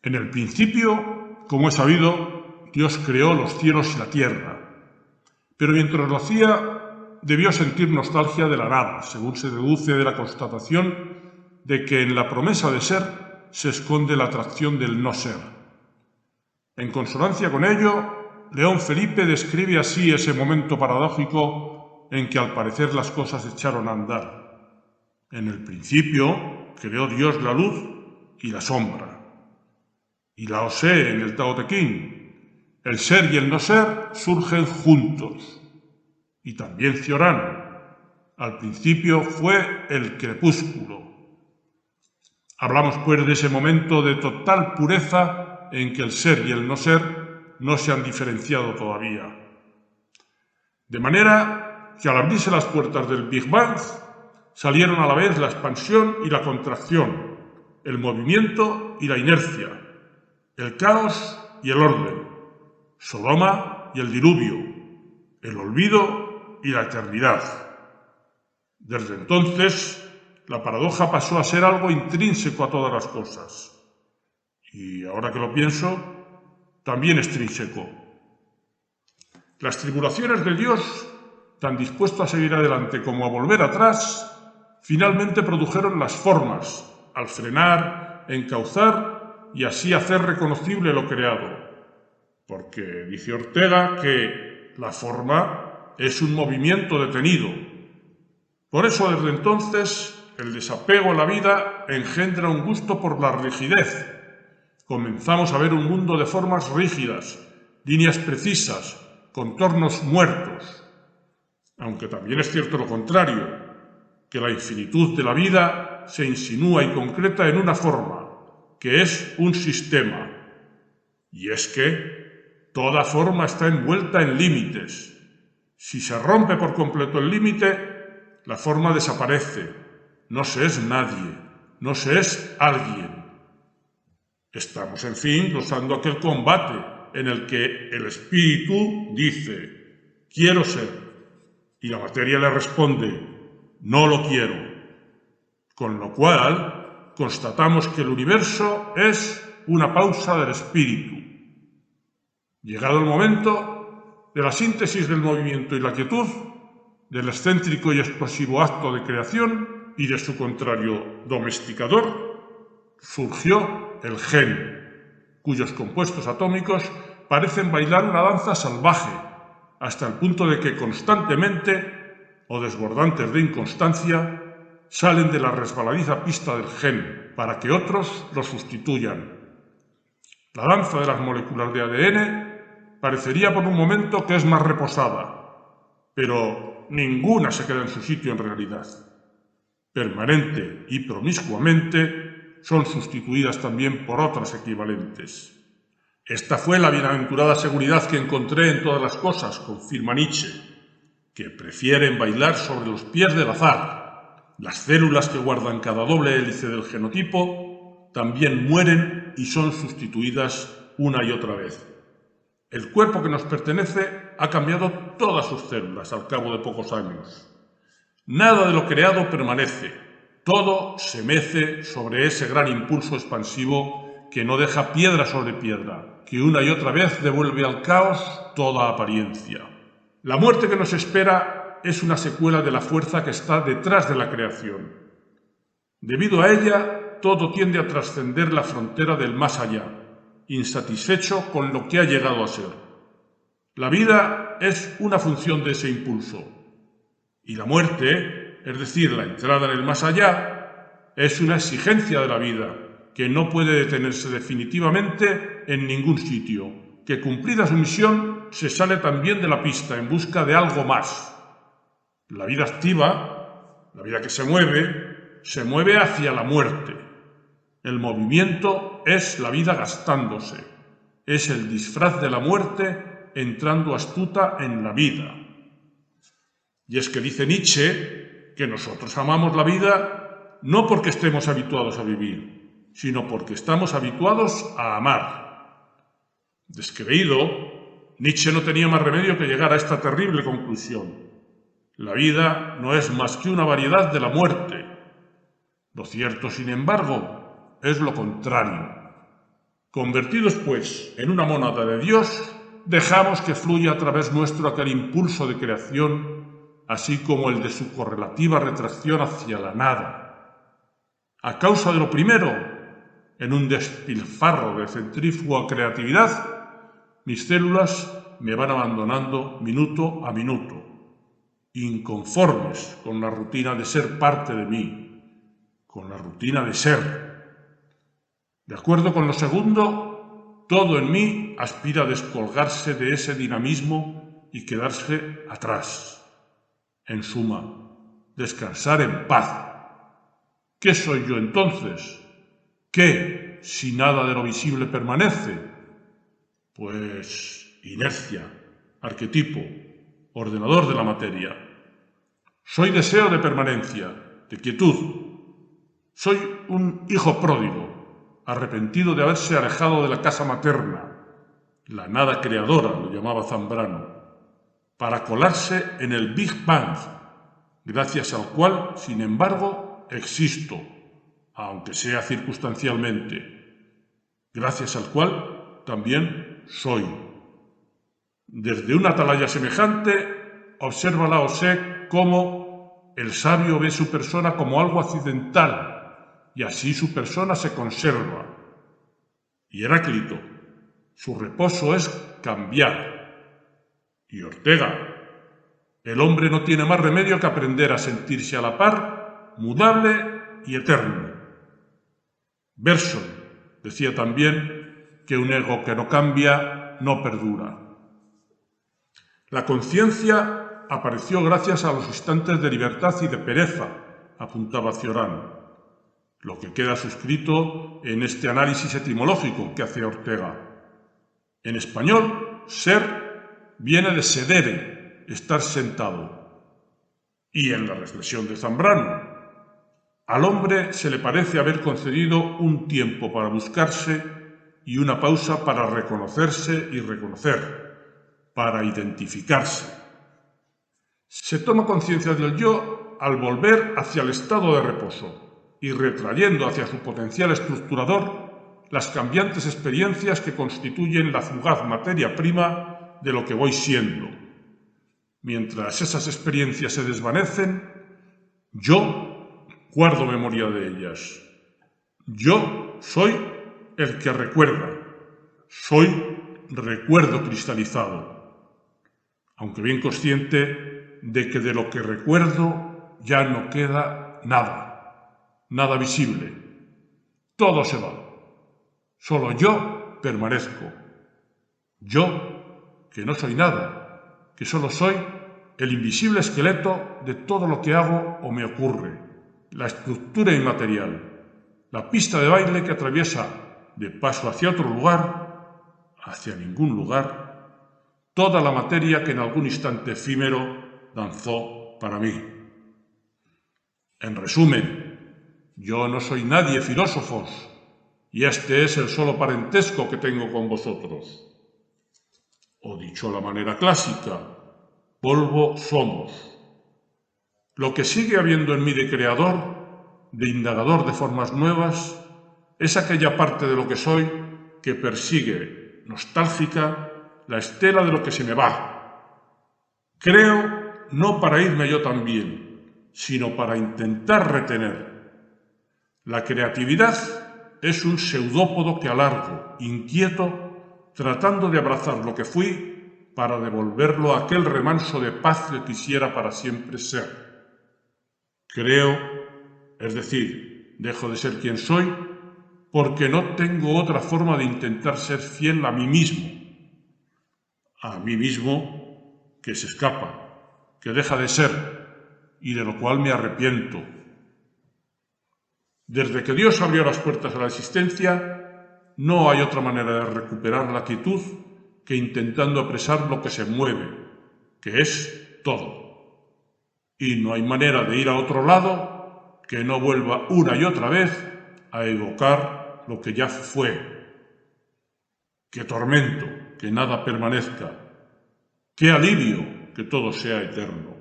En el principio, como es sabido, Dios creó los cielos y la tierra, pero mientras lo hacía debió sentir nostalgia de la nada, según se deduce de la constatación de que en la promesa de ser se esconde la atracción del no ser. En consonancia con ello, León Felipe describe así ese momento paradójico en que al parecer las cosas echaron a andar. En el principio creó Dios la luz y la sombra. Y Lao Tse en el Tao Te Ching, el ser y el no ser surgen juntos. Y también Cioran, al principio fue el crepúsculo. Hablamos pues de ese momento de total pureza en que el ser y el no ser no se han diferenciado todavía. De manera que al abrirse las puertas del Big Bang, salieron a la vez la expansión y la contracción, el movimiento y la inercia, el caos y el orden, Sodoma y el diluvio, el olvido y la eternidad. Desde entonces, la paradoja pasó a ser algo intrínseco a todas las cosas. Y ahora que lo pienso, también extrínseco. Las tribulaciones de Dios, tan dispuesto a seguir adelante como a volver atrás, finalmente produjeron las formas, al frenar, encauzar y así hacer reconocible lo creado. Porque dice Ortega que la forma es un movimiento detenido. Por eso desde entonces el desapego a la vida engendra un gusto por la rigidez. Comenzamos a ver un mundo de formas rígidas, líneas precisas, contornos muertos. Aunque también es cierto lo contrario, que la infinitud de la vida se insinúa y concreta en una forma, que es un sistema. Y es que toda forma está envuelta en límites. Si se rompe por completo el límite, la forma desaparece. No se es nadie, no se es alguien. Estamos, en fin, gozando aquel combate en el que el espíritu dice, quiero ser, y la materia le responde, no lo quiero. Con lo cual, constatamos que el universo es una pausa del espíritu. Llegado el momento de la síntesis del movimiento y la quietud, del excéntrico y explosivo acto de creación y de su contrario domesticador, surgió el gen, cuyos compuestos atómicos parecen bailar una danza salvaje, hasta el punto de que constantemente, o desbordantes de inconstancia, salen de la resbaladiza pista del gen para que otros los sustituyan. La danza de las moléculas de ADN parecería por un momento que es más reposada, pero ninguna se queda en su sitio en realidad. Permanente y promiscuamente son sustituidas también por otras equivalentes. Esta fue la bienaventurada seguridad que encontré en todas las cosas, confirma Nietzsche, que prefieren bailar sobre los pies del azar. Las células que guardan cada doble hélice del genotipo también mueren y son sustituidas una y otra vez. El cuerpo que nos pertenece ha cambiado todas sus células al cabo de pocos años. Nada de lo creado permanece. Todo se mece sobre ese gran impulso expansivo que no deja piedra sobre piedra, que una y otra vez devuelve al caos toda apariencia. La muerte que nos espera es una secuela de la fuerza que está detrás de la creación. Debido a ella, todo tiende a trascender la frontera del más allá, insatisfecho con lo que ha llegado a ser. La vida es una función de ese impulso, y la muerte, es decir, la entrada en el más allá, es una exigencia de la vida, que no puede detenerse definitivamente en ningún sitio, que cumplida su misión se sale también de la pista en busca de algo más. La vida activa, la vida que se mueve hacia la muerte. El movimiento es la vida gastándose, es el disfraz de la muerte entrando astuta en la vida. Y es que dice Nietzsche que nosotros amamos la vida no porque estemos habituados a vivir, sino porque estamos habituados a amar. Descreído, Nietzsche no tenía más remedio que llegar a esta terrible conclusión. La vida no es más que una variedad de la muerte. Lo cierto, sin embargo, es lo contrario. Convertidos, pues, en una mónada de Dios, dejamos que fluya a través nuestro aquel impulso de creación, así como el de su correlativa retracción hacia la nada. A causa de lo primero, en un despilfarro de centrífuga creatividad, mis células me van abandonando minuto a minuto, inconformes con la rutina de ser parte de mí, con la rutina de ser. De acuerdo con lo segundo, todo en mí aspira a descolgarse de ese dinamismo y quedarse atrás. En suma, descansar en paz. ¿Qué soy yo entonces? ¿Qué, si nada de lo visible permanece? Pues inercia, arquetipo, ordenador de la materia. Soy deseo de permanencia, de quietud. Soy un hijo pródigo, arrepentido de haberse alejado de la casa materna, la nada creadora, lo llamaba Zambrano, para colarse en el Big Bang, gracias al cual, sin embargo, existo, aunque sea circunstancialmente, gracias al cual también soy. Desde una atalaya semejante, observa Lao Tse cómo el sabio ve su persona como algo accidental, y así su persona se conserva. Y Heráclito, su reposo es cambiar. Y Ortega, el hombre no tiene más remedio que aprender a sentirse a la par, mudable y eterno. Bergson decía también que un ego que no cambia no perdura. La conciencia apareció gracias a los instantes de libertad y de pereza, apuntaba Cioran, lo que queda suscrito en este análisis etimológico que hace Ortega. En español, ser viene de sedere, estar sentado. Y en la reflexión de Zambrano, al hombre se le parece haber concedido un tiempo para buscarse y una pausa para reconocerse y reconocer, para identificarse. Se toma conciencia del yo al volver hacia el estado de reposo y retrayendo hacia su potencial estructurador las cambiantes experiencias que constituyen la fugaz materia prima de lo que voy siendo. Mientras esas experiencias se desvanecen, yo guardo memoria de ellas. Yo soy el que recuerda. Soy recuerdo cristalizado. Aunque bien consciente de que de lo que recuerdo ya no queda nada. Nada visible. Todo se va. Solo yo permanezco. Yo, que no soy nada, que solo soy el invisible esqueleto de todo lo que hago o me ocurre, la estructura inmaterial, la pista de baile que atraviesa de paso hacia otro lugar, hacia ningún lugar, toda la materia que en algún instante efímero danzó para mí. En resumen, yo no soy nadie, filósofos, y este es el solo parentesco que tengo con vosotros. O dicho a la manera clásica, polvo somos. Lo que sigue habiendo en mí de creador, de indagador de formas nuevas, es aquella parte de lo que soy que persigue, nostálgica, la estela de lo que se me va. Creo no para irme yo también, sino para intentar retener. La creatividad es un pseudópodo que alargo, inquieto, tratando de abrazar lo que fui para devolverlo a aquel remanso de paz que quisiera para siempre ser. Creo, es decir, dejo de ser quien soy, porque no tengo otra forma de intentar ser fiel a mí mismo que se escapa, que deja de ser y de lo cual me arrepiento. Desde que Dios abrió las puertas a la existencia, no hay otra manera de recuperar la quietud que intentando apresar lo que se mueve, que es todo. Y no hay manera de ir a otro lado que no vuelva una y otra vez a evocar lo que ya fue. ¡Qué tormento que nada permanezca! ¡Qué alivio que todo sea eterno!